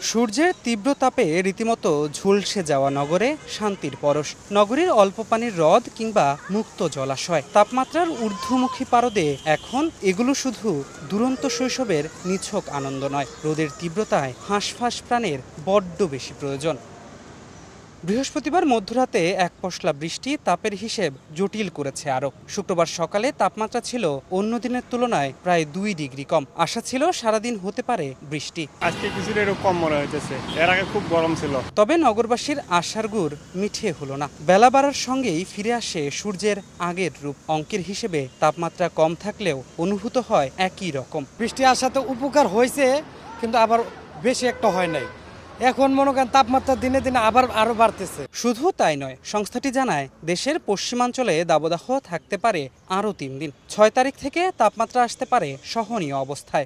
সূর্যের তীব্র তাপে রীতিমতো ঝলসে যাওয়া নগরে শান্তির পরশ। নগরীর অল্প পানির হ্রদ কিংবা মুক্ত জলাশয়, তাপমাত্রার ঊর্ধ্বমুখী পারদে এখন এগুলো শুধু দুরন্ত শৈশবের নিছক আনন্দ নয়, রোদের তীব্রতায় হাঁসফাঁস প্রাণের বড্ড বেশি প্রয়োজন। বৃহস্পতিবার মধ্যরাতে এক পশলা বৃষ্টি তাপের হিসেব জটিল করেছে আরও। শুক্রবার সকালে তাপমাত্রা ছিল অন্য দিনের তুলনায় প্রায় 2 ডিগ্রি কম। আশা ছিল সারাদিন হতে পারে বৃষ্টি। আজকে কিছুটা এরকম কম মনে হইতেছে, এর আগে খুব গরম ছিল। তবে নগরবাসীর আশার গুড় মিঠিয়ে হলো না। বেলা বাড়ার সঙ্গেই ফিরে আসে সূর্যের আগের রূপ। অঙ্কের হিসেবে তাপমাত্রা কম থাকলেও অনুভূত হয় একই রকম। বৃষ্টি আসাতে উপকার হয়েছে, কিন্তু আবার বেশি একটা হয় নাই। এখন মনে করেন তাপমাত্রা দিনে দিনে আবার আরো বাড়তেছে। শুধু তাই নয়, সংস্থাটি জানায় দেশের পশ্চিমাঞ্চলে দাবদাহ থাকতে পারে আরও 3 দিন। 6 তারিখ থেকে তাপমাত্রা আসতে পারে সহনীয় অবস্থায়।